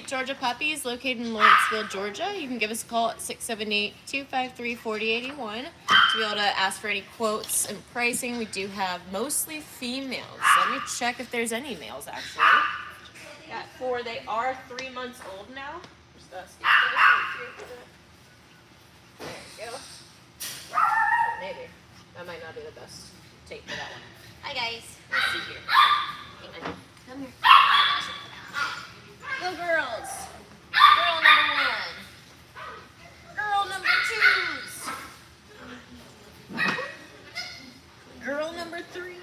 Georgia Puppies, located in Lawrenceville, Georgia. You can give us a call at 678-253-4081 to be able to ask for any quotes and pricing. We do have mostly females. Let me check if there's any males, actually. Got 4. They are 3 months old now. Just gotta stick those right here for that. There you go. Maybe. That might not be the best tape for that one. Hi, guys. Let's see here. Hang on. Come here. Go girls. Girl number 1. Girl number 2. Girl number 3.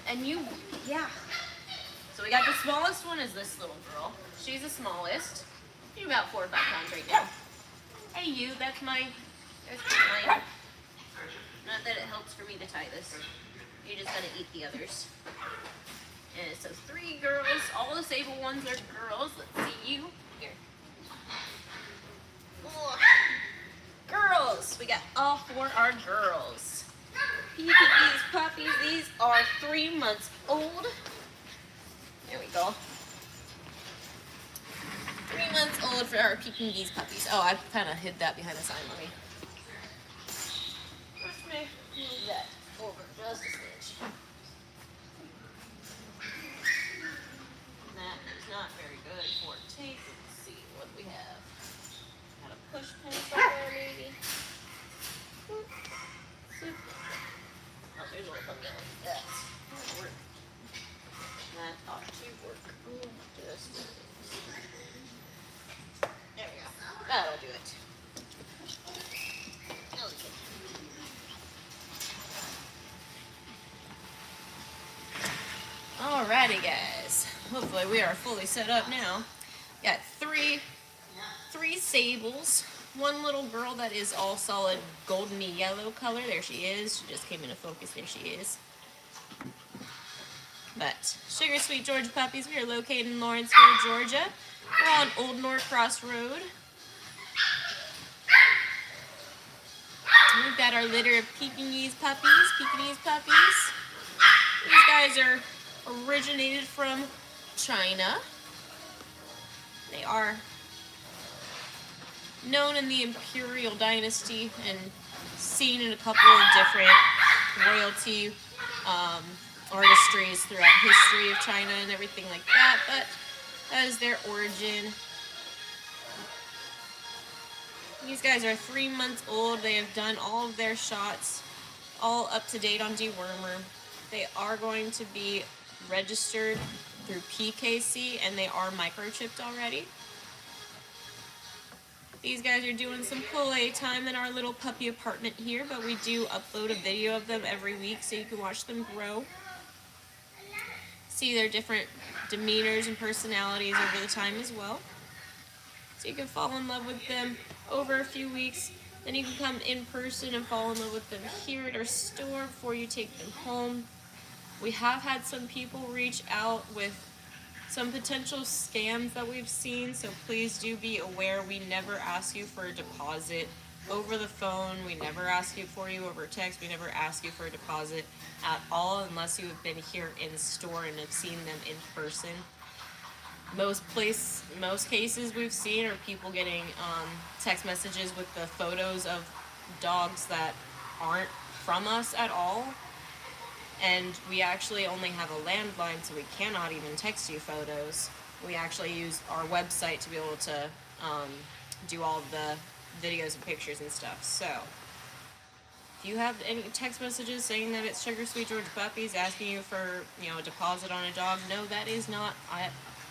And you, yeah. So we got the smallest one is this little girl. She's the smallest. She's about 4 or 5 pounds right now. Hey you, that's my, not that it helps for me to tie this. You're just gonna eat the others. And so 3 girls, all the sable ones are girls. Let's see you. Here. Oh. Girls, we got all 4 are girls. These puppies, these are 3 months old. There we go. 3 months old for our Pekingese puppies. Oh, I kind of hid that behind the sign. Let me move that over just a smidge. That is not very good for tape. Let's see what we have. Got a push pin somewhere, maybe. Oh, there's a little thumb down. That will work. That ought to work. Just there we go. That'll do it. Okay. Alrighty, guys. Hopefully we are fully set up now. Got three sables. 1 little girl that is all solid goldeny yellow color. There she is. She just came into focus. There she is. But Sugar Sweet Georgia Puppies, we are located in Lawrenceville, Georgia. We're on Old Norcross Rd. We've got our litter of Pekingese puppies. These guys are originated from China. They are known in the Imperial Dynasty and seen in a couple of different royalty artistries throughout history of China and everything like that, but that is their origin. These guys are 3 months old. They have done all of their shots, all up to date on dewormer. They are going to be registered through PKC and they are microchipped already. These guys are doing some play time in our little puppy apartment here, but we do upload a video of them every week so you can watch them grow. See their different demeanors and personalities over the time as well. So you can fall in love with them over a few weeks. Then you can come in person and fall in love with them here at our store before you take them home. We have had some people reach out with some potential scams that we've seen, so please do be aware. We never ask you for a deposit over the phone. We never ask you for you over text. We never ask you for a deposit at all unless you have been here in store and have seen them in person. Most cases we've seen are people getting text messages with the photos of dogs that aren't from us at all. And we actually only have a landline, so we cannot even text you photos. We actually use our website to be able to do all of the videos and pictures and stuff. So if you have any text messages saying that it's Sugar Sweet Georgia Puppies asking you for, a deposit on a dog, no, that is not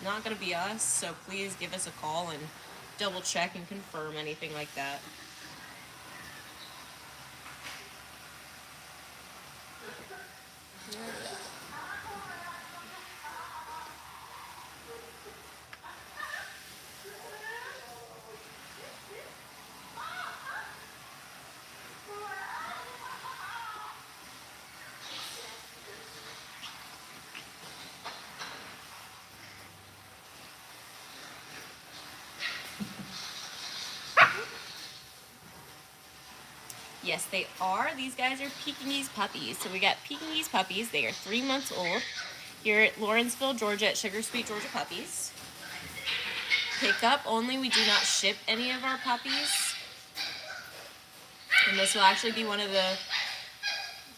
going to be us. So please give us a call and double check and confirm anything like that. Yes, they are. These guys are Pekingese puppies. So we got Pekingese puppies. They are 3 months old here at Lawrenceville, Georgia at Sugar Sweet Georgia Puppies. pickup only. We do not ship any of our puppies. And this will actually be one of the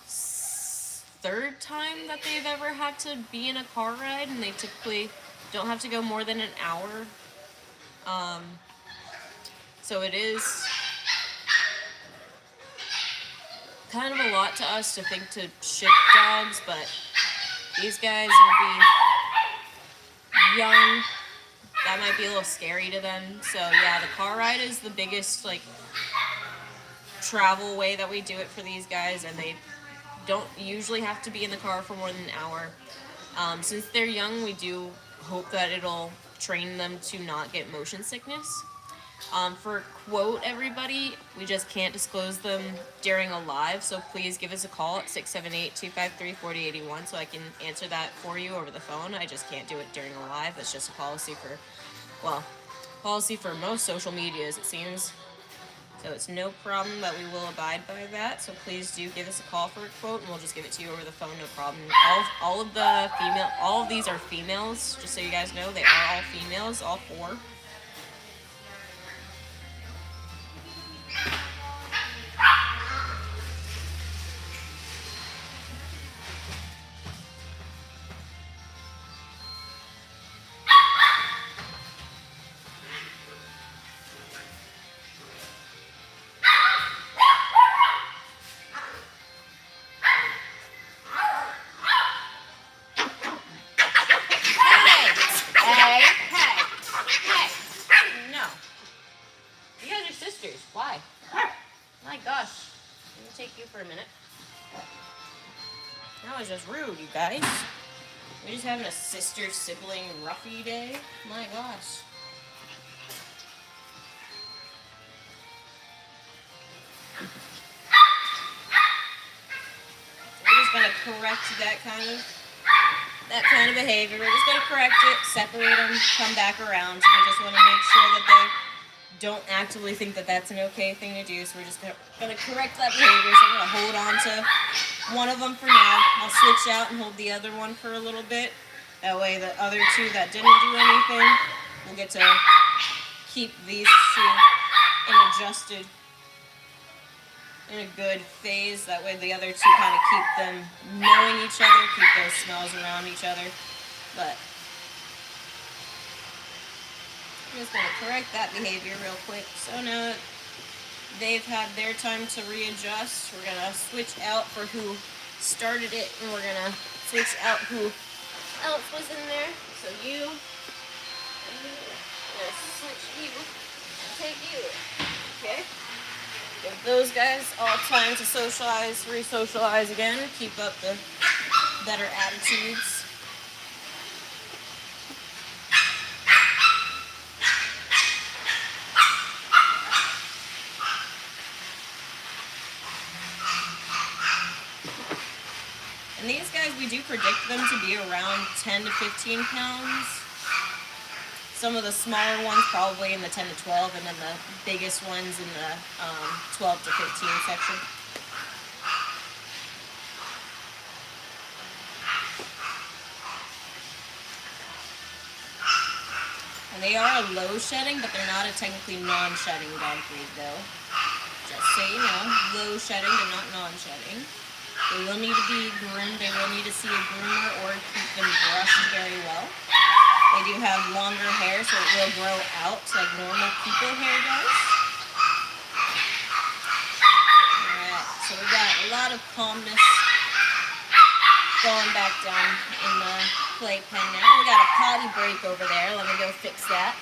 third time that they've ever had to be in a car ride, and they typically don't have to go more than an hour. So it is kind of a lot to us to think to ship dogs, but these guys will be young. That might be a little scary to them. So yeah, the car ride is the biggest like travel way that we do it for these guys, and they don't usually have to be in the car for more than an hour. Since they're young, we do hope that it'll train them to not get motion sickness. For quote everybody, we just can't disclose them during a live, so please give us a call at 678-253-4081 so I can answer that for you over the phone. I just can't do it during a live. That's just a policy for, well, policy for most social medias, it seems. So it's no problem that we will abide by that. So please do give us a call for a quote, and we'll just give it to you over the phone, no problem. All of these are females, just so you guys know. They are all females, all four. Just rude, you guys. We're just having a sister-sibling roughy day. My gosh. We're just gonna correct that kind of behavior. We're just gonna correct it, separate them, come back around. So we just want to make sure that they don't actively think that that's an okay thing to do. So we're just gonna correct that behavior. So I'm gonna hold on to one of them for now. I'll switch out and hold the other one for a little bit. That way the other two that didn't do anything, we'll get to keep these two in a good phase. That way the other two kind of keep them knowing each other, keep those smells around each other. But I'm just going to correct that behavior real quick. So now they've had their time to readjust. We're going to switch out for who started it, and we're going to switch out who else was in there. So you, and you, I'm going to switch you, and take you, okay? Give those guys all time to socialize, re-socialize again, keep up the better attitudes. And these guys, we do predict them to be around 10 to 15 pounds. Some of the smaller ones probably in the 10 to 12, and then the biggest ones in the 12 to 15 section. And they are a low shedding, but they're not a technically non-shedding dog breed though. Just so you know, low shedding, they're not non-shedding. They will need to be groomed. They will need to see a groomer or keep them brushed very well. They do have longer hair, so it will grow out like normal people hair does. Alright, so we got a lot of calmness going back down in the playpen now. We got a potty break over there. Let me go fix that.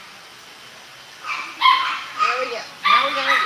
There we go. Now we're going to...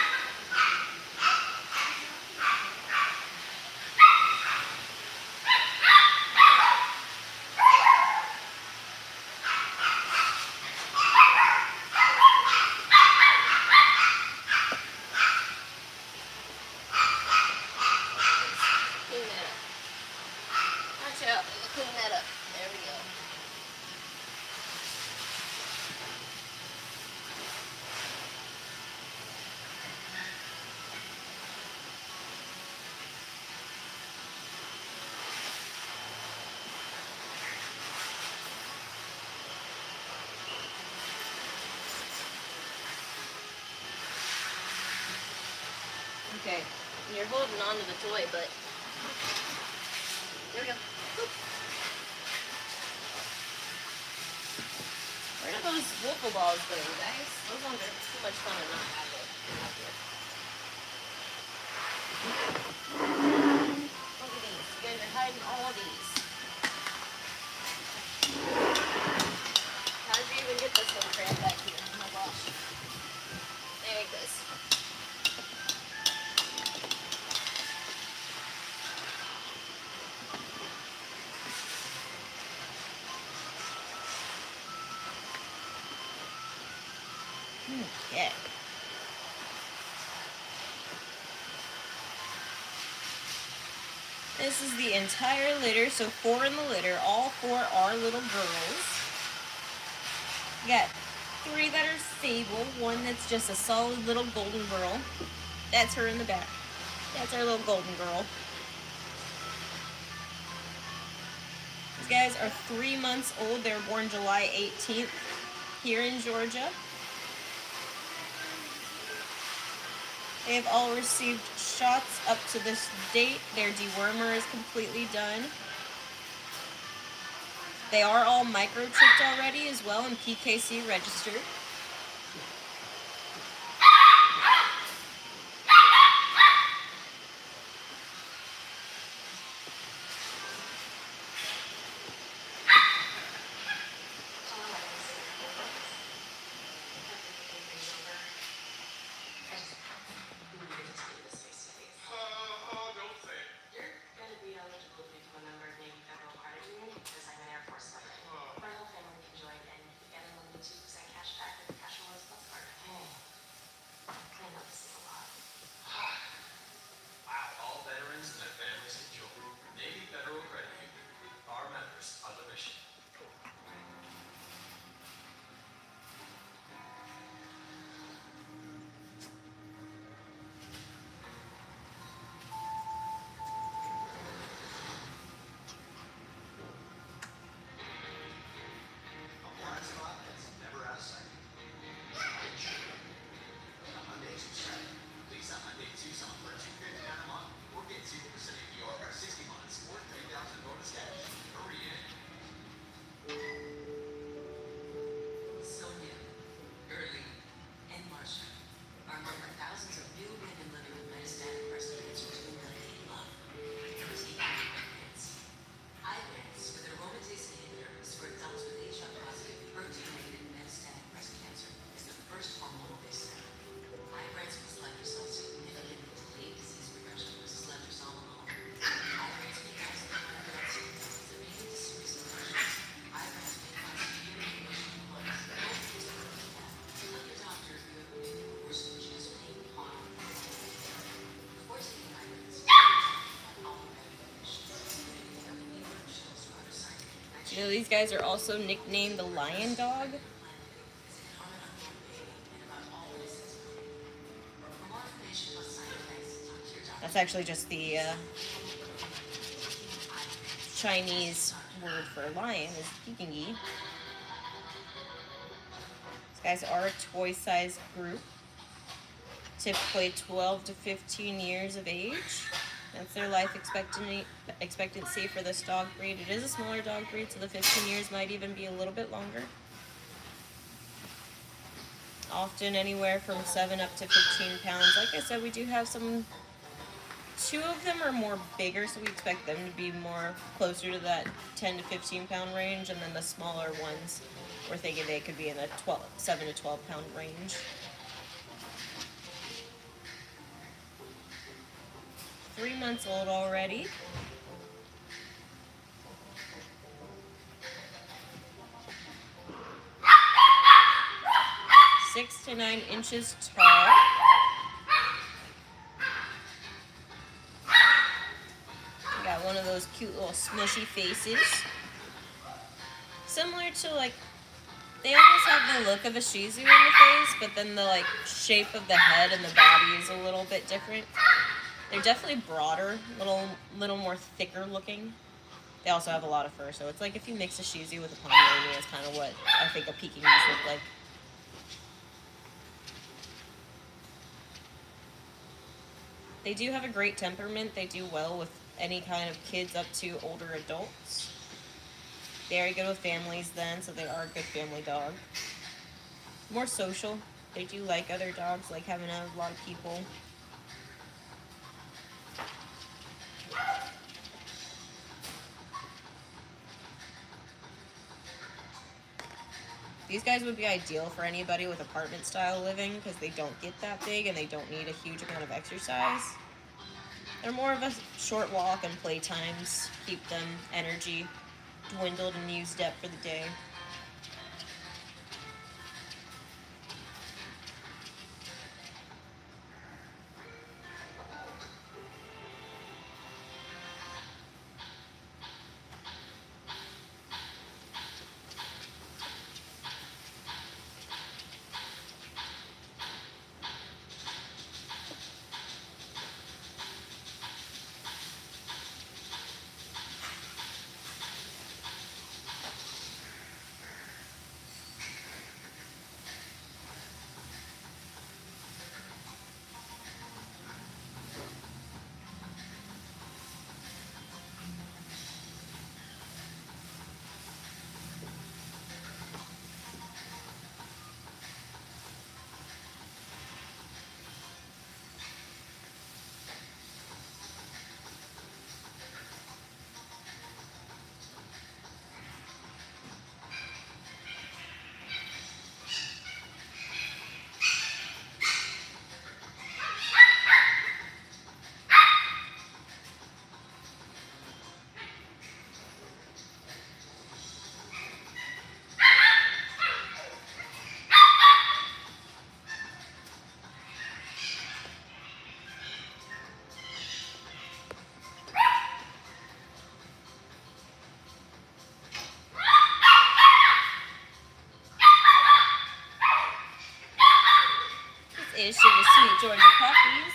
Okay, you're holding on to the toy, but there we go. Boop. Where do those wiffle balls go, guys? Those ones are too much fun to not have it out here. Look at these. You guys are hiding all of these. How did you even get this one crammed back here? Oh my gosh. There it goes. Okay. This is the entire litter, so 4 in the litter. All 4 are little girls. We got 3 that are sable, 1 that's just a solid little golden girl. That's her in the back. That's our little golden girl. These guys are 3 months old. They were born July 18th here in Georgia. They have all received shots up to this date. Their dewormer is completely done. They are all microchipped already as well and PKC registered. You know, these guys are also nicknamed the Lion Dog. That's actually just the Chinese word for lion is Pekingi. These guys are a toy-sized group, typically 12 to 15 years of age. That's their life expectancy for this dog breed. It is a smaller dog breed, so the 15 years might even be a little bit longer. Often anywhere from 7 up to 15 pounds. Like I said, we do have some, 2 of them are more bigger, so we expect them to be more closer to that 10 to 15 pound range, and then the smaller ones, we're thinking they could be in a 7 to 12 pound range. 3 months old already. Six to 9 inches tall. Got one of those cute little smushy faces. Similar to, like, they almost have the look of a Shih Tzu in the face, but then the, like, shape of the head and the body is a little bit different. They're definitely broader, little more thicker looking. They also have a lot of fur, so it's like if you mix a Shih Tzu with a Pomeranian, is kind of what I think a Pekingese look like. They do have a great temperament. They do well with any kind of kids up to older adults. Very good with families then, so they are a good family dog. More social. They do like other dogs, like having a lot of people. These guys would be ideal for anybody with apartment style living because they don't get that big and they don't need a huge amount of exercise. They're more of a short walk and play times, keep them energy dwindled and used up for the day. Is to the Sweet Georgia Puppies.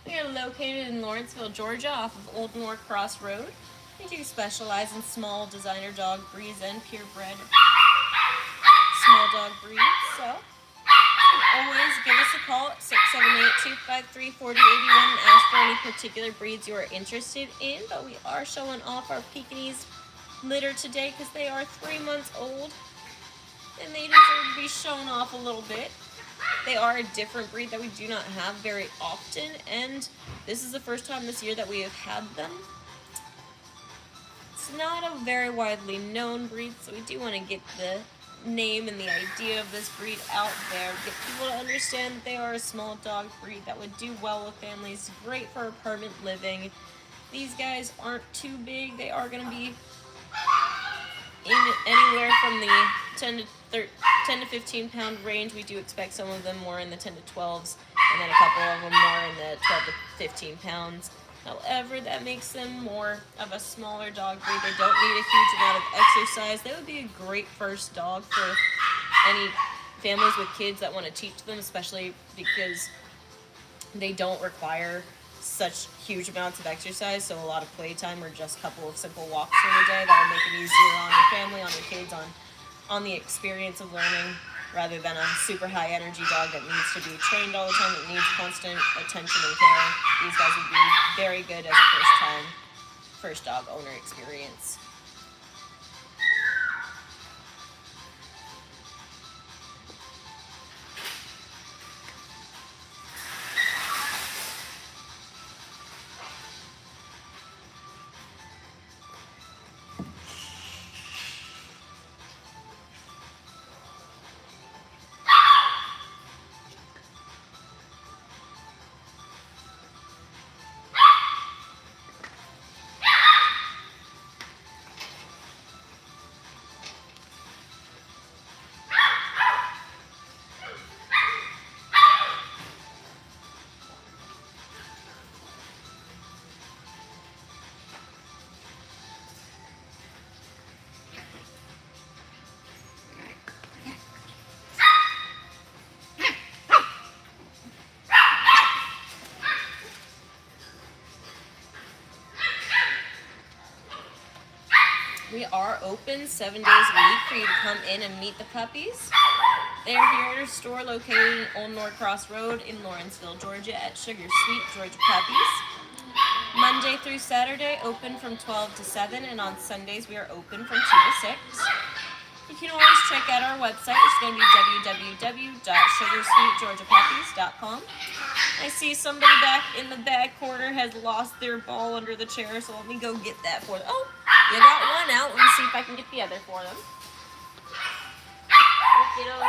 We are located in Lawrenceville, Georgia, off of Old Norcross Rd. We do specialize in small designer dog breeds and purebred small dog breeds. So, you can always give us a call at 678-253-4081 and ask for any particular breeds you are interested in. But we are showing off our Pekingese litter today because they are 3 months old and they deserve to be shown off a little bit. They are a different breed that we do not have very often, and this is the first time this year that we have had them. It's not a very widely known breed, so we do want to get the name and the idea of this breed out there, get people to understand that they are a small dog breed that would do well with families, great for apartment living. These guys aren't too big. They are going to be in anywhere from the 10 to 15 pound range. We do expect some of them more in the 10 to 12s, and then a couple of them more in the 12 to 15 pounds. However, that makes them more of a smaller dog breed. They don't need a huge amount of exercise. They would be a great first dog for any families with kids that want to teach them, especially because they don't require such huge amounts of exercise, so a lot of playtime or just a couple of simple walks for the day that'll make it easier on your family, on your kids, on the experience of learning, rather than a super high energy dog that needs to be trained all the time, that needs constant attention and care. These guys would be very good as a first dog owner experience. We are open 7 days a week for you to come in and meet the puppies. They're here at our store located in Old Norcross Rd in Lawrenceville, Georgia at Sugar Sweet Georgia Puppies. Monday through Saturday, open from 12 to 7, and on Sundays we are open from 2 to 6. You can always check out our website, which is going to be www.sugarsweetgeorgiapuppies.com. I see somebody back in the back corner has lost their ball under the chair, so let me go get that for them. Oh, you got one out. Let me see if I can get the other for them. Kiddos.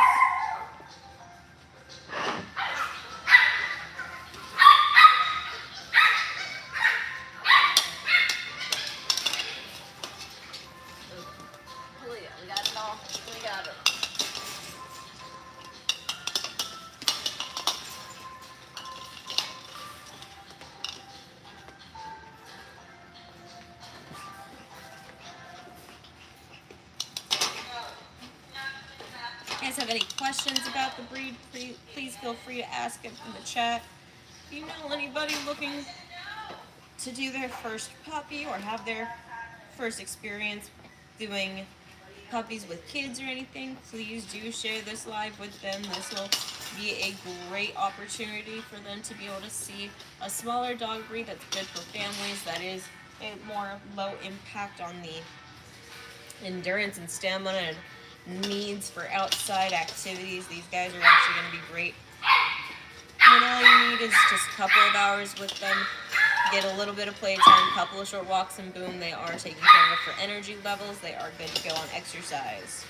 We got it all. We got it. If you guys have any questions about the breed, please feel free to ask it in the chat. If you know anybody looking to do their first puppy or have their first experience doing puppies with kids or anything, please do share this live with them. This will be a great opportunity for them to be able to see a smaller dog breed that's good for families, that is a more low impact on the endurance and stamina and needs for outside activities. These guys are actually going to be great. And all you need is just a couple of hours with them, get a little bit of playtime, a couple of short walks, and boom, they are taken care of for energy levels. They are good to go on exercise.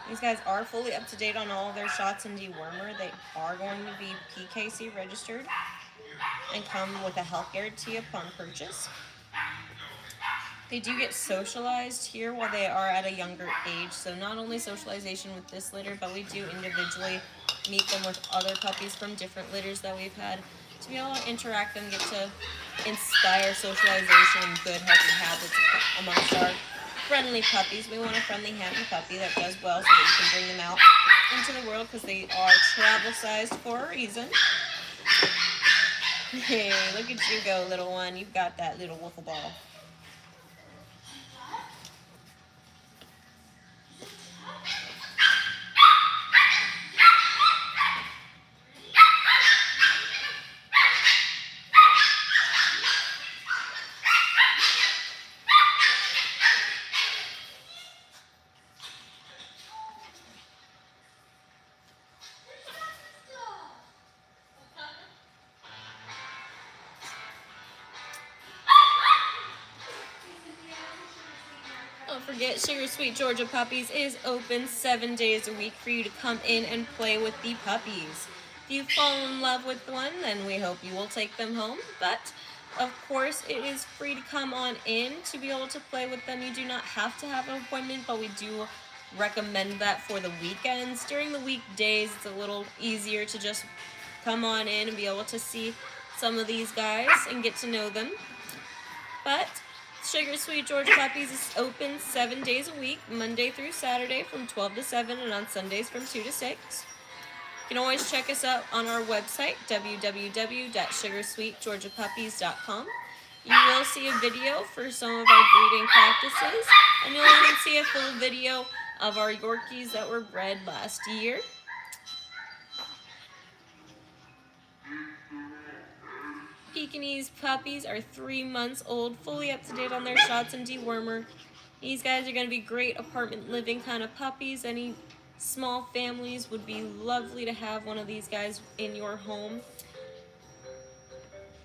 These guys are fully up to date on all of their shots and dewormer. They are going to be PKC registered and come with a health guarantee upon purchase. They do get socialized here while they are at a younger age. So not only socialization with this litter, but we do individually meet them with other puppies from different litters that we've had to be able to interact and get to inspire socialization and good healthy habits amongst our friendly puppies. We want a friendly, happy puppy that does well so that you can bring them out into the world because they are travel sized for a reason. Hey, look at you go, little one. You've got that little wiffle ball. Don't forget, Sugar Sweet Georgia Puppies is open 7 days a week for you to come in and play with the puppies. If you fall in love with one, then we hope you will take them home. But, of course, it is free to come on in to be able to play with them. You do not have to have an appointment, but we do recommend that for the weekends. During the weekdays, it's a little easier to just come on in and be able to see some of these guys and get to know them. But Sugar Sweet Georgia Puppies is open 7 days a week, Monday through Saturday from 12 to 7, and on Sundays from 2 to 6. You can always check us out on our website, www.sugarsweetgeorgiapuppies.com. You will see a video for some of our breeding practices, and you'll even see a full video of our Yorkies that were bred last year. Pekingese puppies are 3 months old, fully up to date on their shots and dewormer. These guys are going to be great apartment living kind of puppies. Any small families would be lovely to have one of these guys in your home.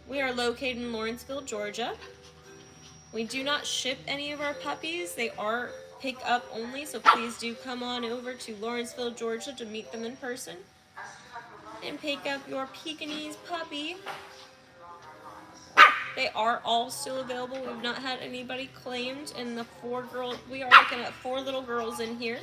We are located in Lawrenceville, Georgia. We do not ship any of our puppies. They are pick up only, so please do come on over to Lawrenceville, Georgia to meet them in person and pick up your Pekingese puppy. They are all still available. We've not had anybody claimed, and the 4 girls, we are looking at 4 little girls in here.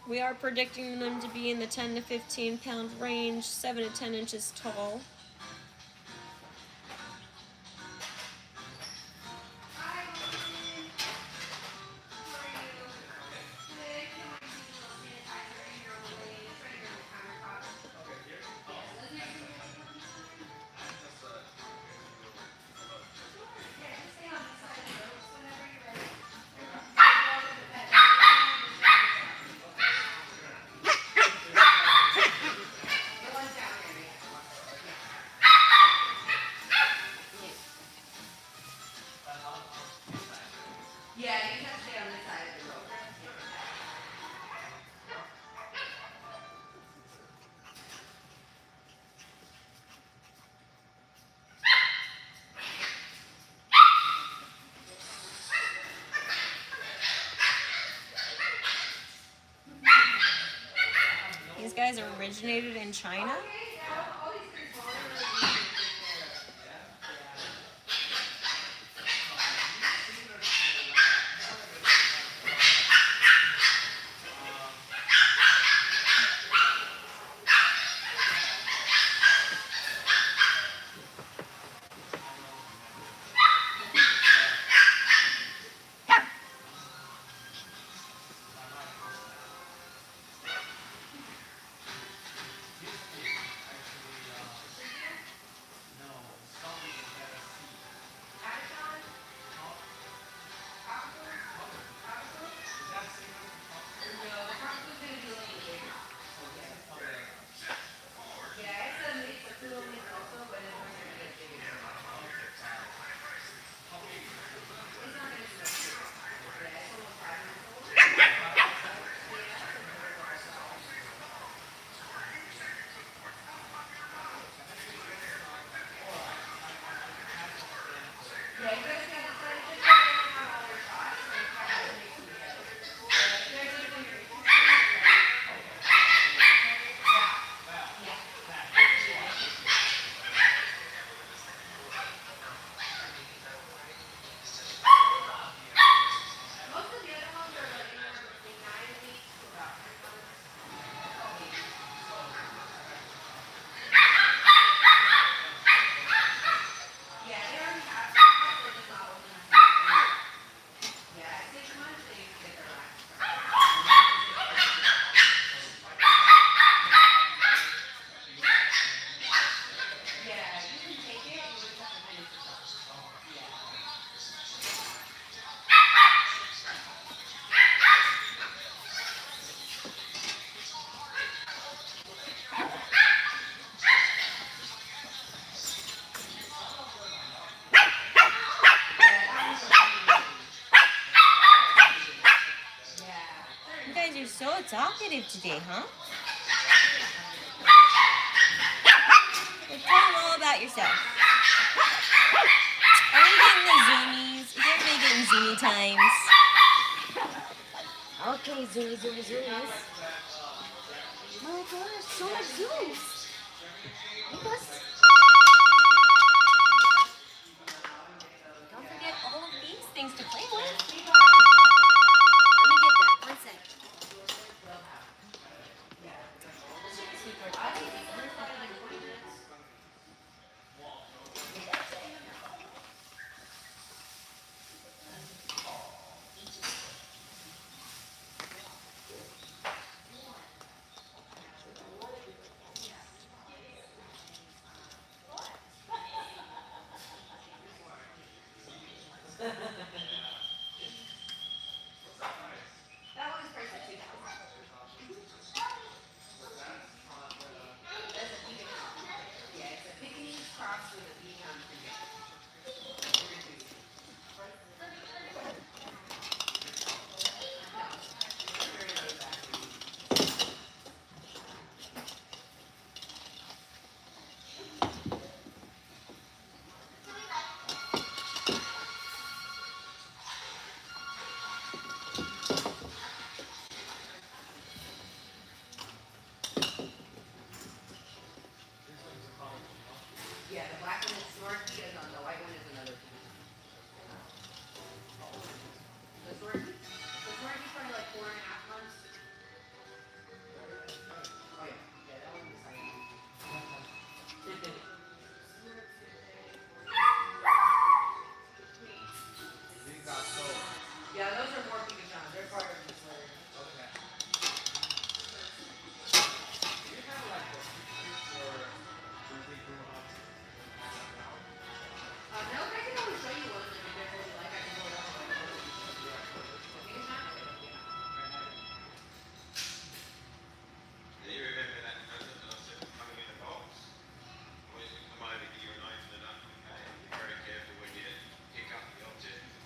We are predicting them to be in the 10 to 15 pound range, 7 to 10 inches tall. These guys originated in China. So talkative today, huh? Well, tell them all about yourself. Are you getting the zoomies? Is everybody getting zoomy times? Okay, zoomies. Oh my gosh, so much zooms. Yes. Don't forget all of these things to play with. Let me get that. 1 sec. The white one is another. The